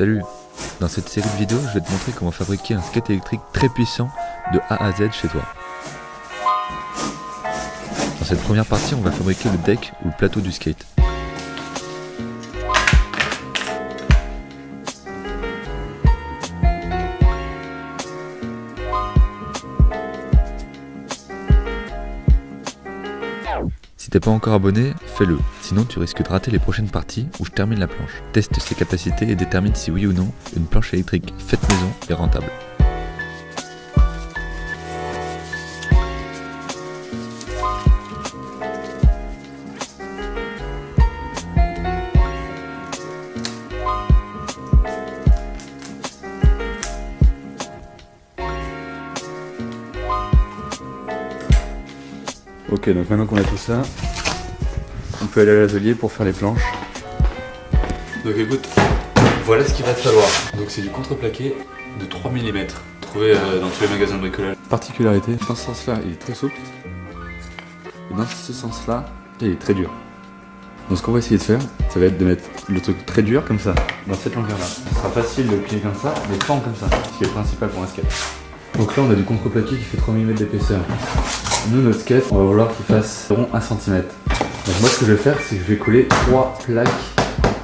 Salut! Dans cette série de vidéos, je vais te montrer comment fabriquer un skate électrique très puissant de A à Z chez toi. Dans cette première partie, on va fabriquer le deck ou le plateau du skate. Si t'es pas encore abonné, fais-le, sinon tu risques de rater les prochaines parties où je termine la planche. Teste ses capacités et détermine si oui ou non une planche électrique faite maison est rentable. Ok, donc maintenant qu'on a tout ça, on peut aller à l'atelier pour faire les planches. Donc écoute, voilà ce qu'il va te falloir. Donc c'est du contreplaqué de 3 mm, trouvé dans tous les magasins de bricolage. Particularité, dans ce sens-là, il est très souple. Et dans ce sens-là, il est très dur. Donc ce qu'on va essayer de faire, ça va être de mettre le truc très dur comme ça, dans cette longueur-là. Ce sera facile de plier comme ça, mais pas comme ça, ce qui est le principal pour un skate. Donc là on a du contreplaqué qui fait 3 mm d'épaisseur. Nous, notre skate, on va vouloir qu'il fasse environ 1 cm. Donc moi ce que je vais faire, c'est que je vais coller 3 plaques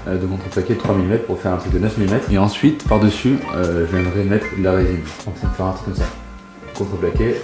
de contreplaqué de 3 mm pour faire un truc de 9 mm. Et ensuite, par-dessus, je viendrai mettre de la résine. Donc ça me fera un truc comme ça. Contreplaqué,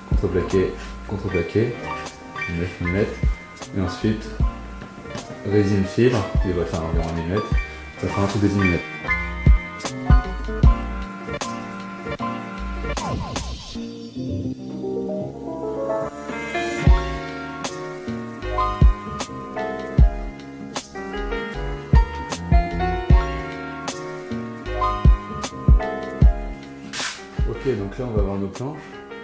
contreplaqué, contreplaqué, 9 mm. Et ensuite, résine fibre, qui va faire environ 1 mm. Ça fera un truc de 10 mm. Ok, donc là on va avoir nos planches,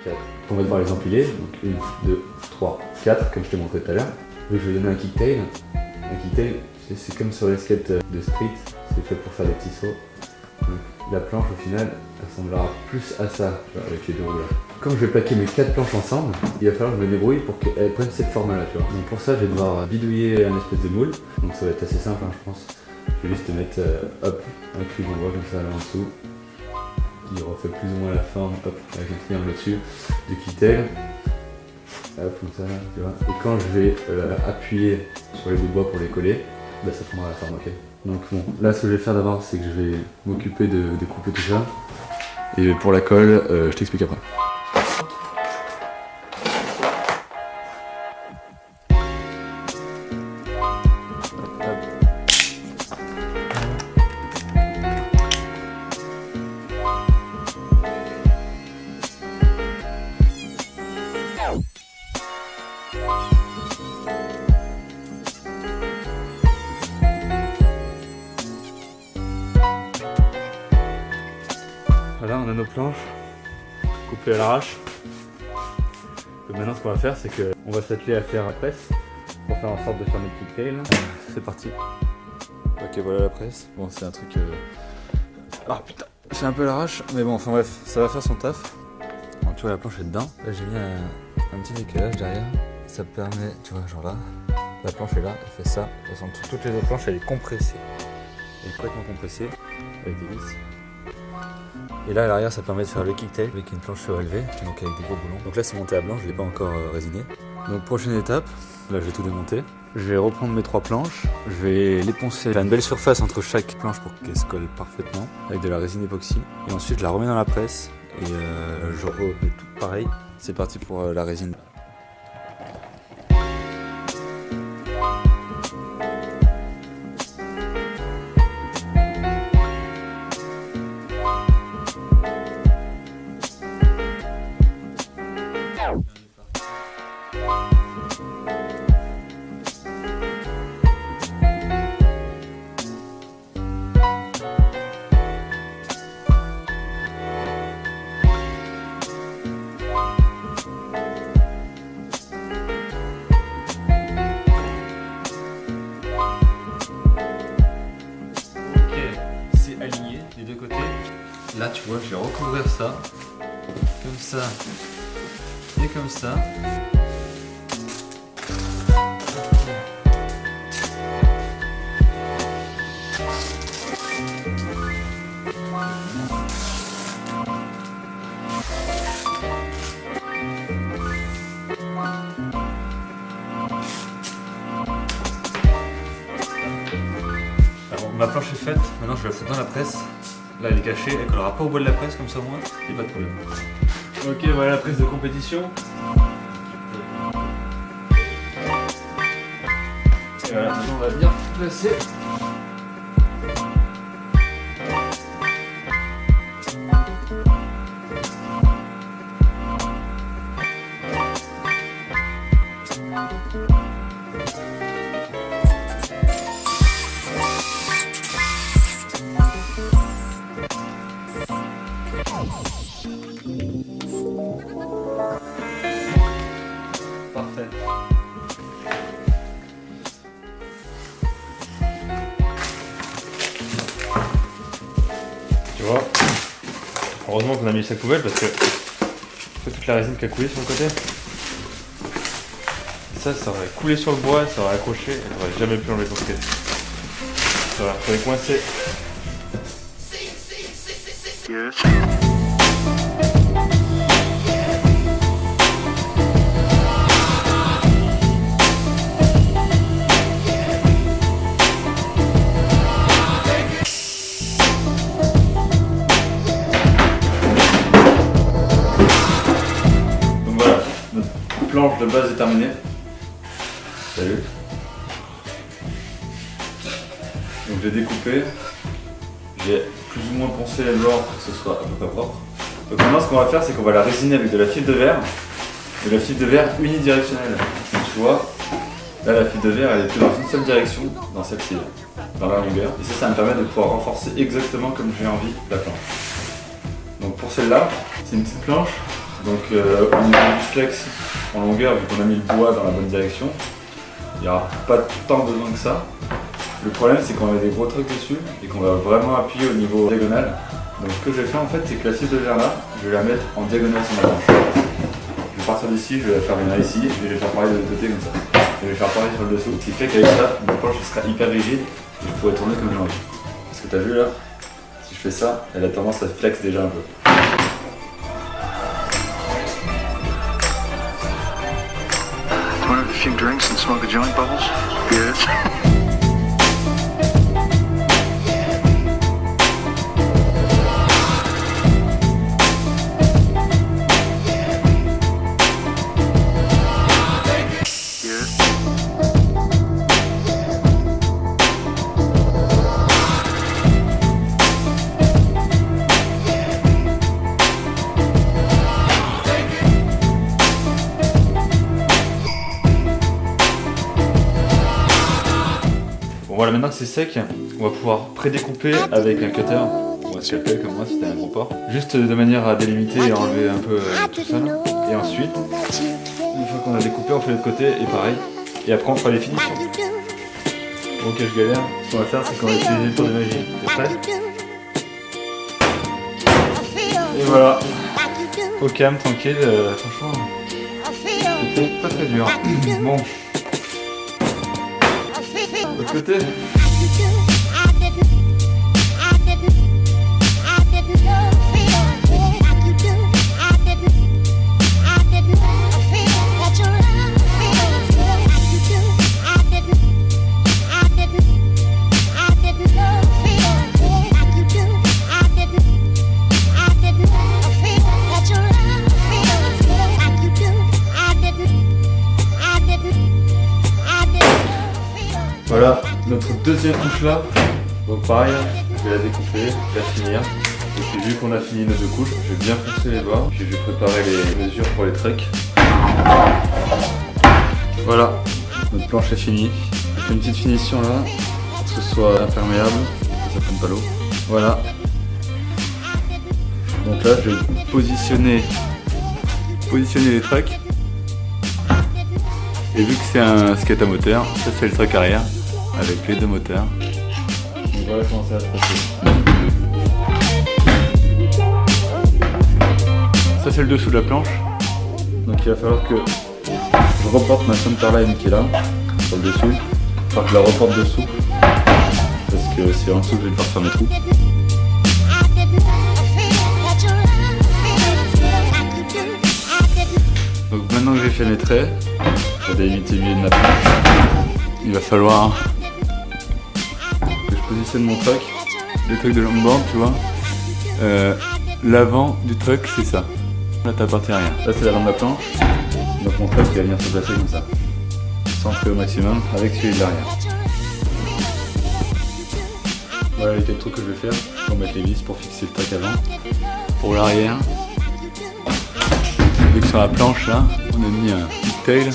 4. On va devoir les empiler, donc 1, 2, 3, 4, comme je t'ai montré tout à l'heure. Je vais donner un kicktail. Un kicktail, c'est comme sur les skates de street, c'est fait pour faire des petits sauts. Donc, la planche au final, elle ressemblera plus à ça, avec les deux roues là. Comme je vais plaquer mes 4 planches ensemble, il va falloir que je me débrouille pour qu'elles prennent cette forme là, tu vois. Donc pour ça, je vais devoir bidouiller un espèce de moule, donc ça va être assez simple, hein, je pense. Je vais juste te mettre, hop, un cube en bois comme ça là en dessous. Il refait plus ou moins la forme, hop, avec un triangle dessus, du kicktail, hop, comme ça, tu vois. Et quand je vais appuyer sur les bouts de bois pour les coller, bah, ça prendra la forme, ok. Donc bon, là ce que je vais faire d'abord, c'est que je vais m'occuper de couper tout ça. Et pour la colle, je t'explique après. Voilà, on a nos planches coupées à l'arrache. Maintenant, ce qu'on va faire, c'est qu'on va s'atteler à faire la presse pour faire en sorte de faire notre kicktail. C'est parti. Ok, voilà la presse. Bon, c'est un truc. Ah putain, c'est un peu à l'arrache, mais bon, enfin bref, ça va faire son taf. Bon, tu vois, la planche est dedans. Là, j'ai mis un petit décalage derrière. Ça permet, tu vois, genre là, la planche est là, elle fait ça. De toute façon, toutes les autres planches, elle est compressée. Elle est complètement compressée avec des vis. Et là à l'arrière ça permet de faire le kicktail avec une planche surélevée, donc avec des gros boulons. Donc là c'est monté à blanc, je ne l'ai pas encore résiné. Donc prochaine étape, là je vais tout démonter. Je vais reprendre mes 3 planches, je vais les poncer, faire une belle surface entre chaque planche pour qu'elle se colle parfaitement avec de la résine époxy. Et ensuite je la remets dans la presse et je refais tout pareil. C'est parti pour la résine. des deux côtés. Là tu vois, je vais recouvrir ça, comme ça et comme ça. ma planche est faite, maintenant je vais la foutre dans la presse. Là elle est cachée, elle collera pas au bois de la presse comme ça au moins, il n'y a pas de problème. Ok, voilà la presse de compétition. Et voilà, maintenant on va bien placer. Parfait. Tu vois, heureusement qu'on a mis le sac poubelle parce que toute la résine qui a coulé sur le côté. Ça aurait coulé sur le bois, ça aurait accroché et j'aurais jamais pu enlever ton skate. Ça aurait retrouvé coincé. Yes. Donc voilà, notre planche de base est terminée. Salut. Donc j'ai découpé, j'ai plus ou moins poncé les bords pour que ce soit à peu près propre. Donc maintenant ce qu'on va faire c'est qu'on va la résiner avec de la fibre de verre unidirectionnelle. Donc tu vois, là la fibre de verre elle est que dans une seule direction, dans celle-ci, dans la longueur. Et ça me permet de pouvoir renforcer exactement comme j'ai envie la planche. Donc pour celle-là, c'est une petite planche. Donc au niveau du flex en longueur, vu qu'on a mis le bois dans la bonne direction, il n'y aura pas tant besoin que ça. Le problème c'est qu'on a des gros trucs dessus et qu'on va vraiment appuyer au niveau diagonal. Donc ce que je vais faire en fait c'est que la fibre de verre là, je vais la mettre en diagonale sur ma planche. Je vais partir d'ici, je vais la faire venir ici, et je vais faire pareil de l'autre côté comme ça. Et je vais faire pareil sur le dessous. Ce qui fait qu'avec ça, ma planche sera hyper rigide et je pourrai tourner comme j'ai envie. Parce que tu as vu là, si je fais ça, elle a tendance à flex déjà un peu. Want a few drinks and smoke a joint, Bubbles? Yes. Bon voilà, maintenant que c'est sec, on va pouvoir pré-découper avec un cutter ou un scalpel comme moi si t'as un gros porc. Juste de manière à délimiter et enlever un peu tout ça là. Et ensuite, une fois qu'on a découpé, on fait l'autre côté et pareil. Et après on fera les finitions. Ok, je galère. Ce qu'on va faire, c'est qu'on va utiliser le tour de magie. T'es prêt? Et voilà. Au calme, tranquille, franchement, c'était pas très dur. Bon. L'autre côté. Voilà notre deuxième couche là. Donc pareil, je vais la découper, la finir. Et puis vu qu'on a fini nos deux couches, je vais bien poncer les bords. Puis je vais préparer les mesures pour les trucs. Voilà, notre planche est finie. Je fais une petite finition là, pour que ce soit imperméable, que ça prenne pas l'eau. Voilà. Donc là je vais positionner les trucks. Et vu que c'est un skate à moteur, ça c'est le truc arrière avec les deux moteurs. Donc voilà comment ça va se passer. Ça c'est le dessous de la planche. Donc il va falloir que je reporte ma centerline qui est là, sur le dessus. Il va falloir que je la reporte dessous. Parce que c'est en dessous que je vais devoir faire mes trous. Donc maintenant que j'ai fait mes traits, pour délimiter le milieu de ma planche, il va falloir que je positionne mon truck, le truck de longboard, tu vois. L'avant du truck, c'est ça. Là, t'as partie arrière. Là, c'est l'avant de la planche. Donc mon truck, il va venir se placer comme ça. Centré au maximum avec celui de l'arrière. Voilà les 4 trucs que je vais faire. Je vais mettre les vis pour fixer le truck avant. Pour l'arrière, vu que sur la planche là, on a mis un tail.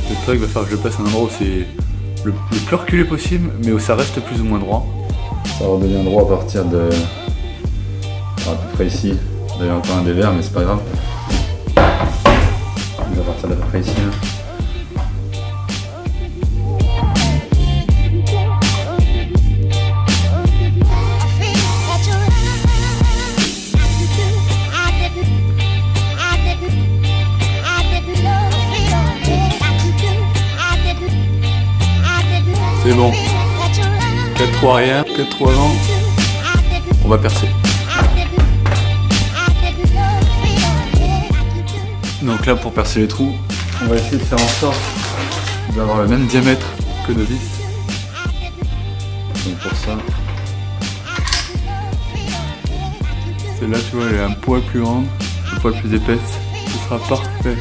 Le truck va falloir que je passe à un endroit où c'est le plus reculé possible, mais où ça reste plus ou moins droit. Ça va redonner un droit à partir de... à peu près ici. D'ailleurs encore un dévers, mais c'est pas grave. On va partir d'à peu près ici là. C'est bon. 4 trous arrière, 4 trous avant. On va percer. Donc là, pour percer les trous, on va essayer de faire en sorte d'avoir le même diamètre que nos vis. Donc pour ça, celle-là, tu vois, elle est un poil plus grande, un poil plus épaisse. Ce sera parfait.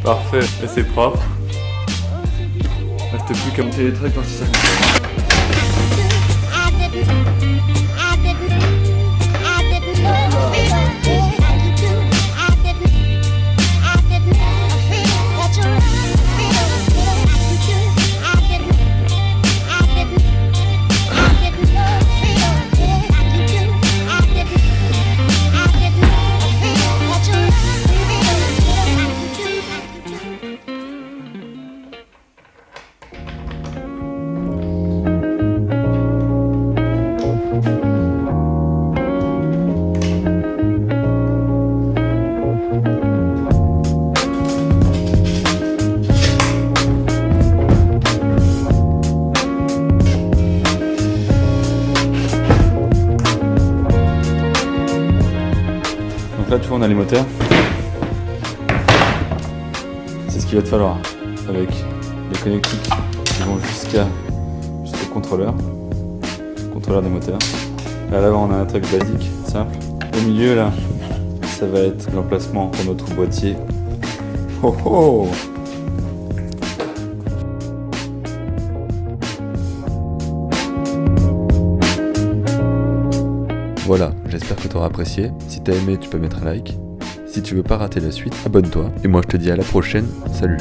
Parfait, et c'est propre. Reste plus qu'à monter les trucs dans 6 secondes. Donc là tu vois on a les moteurs. C'est ce qu'il va te falloir avec les connectiques qui vont jusqu'au contrôleur des moteurs. À l'avant on a un truc basique, simple. Au milieu là, ça va être l'emplacement pour notre boîtier. Oh oh! Voilà, j'espère que tu auras apprécié. Si t'as aimé, tu peux mettre un like. Si tu veux pas rater la suite, abonne-toi. Et moi je te dis à la prochaine, salut!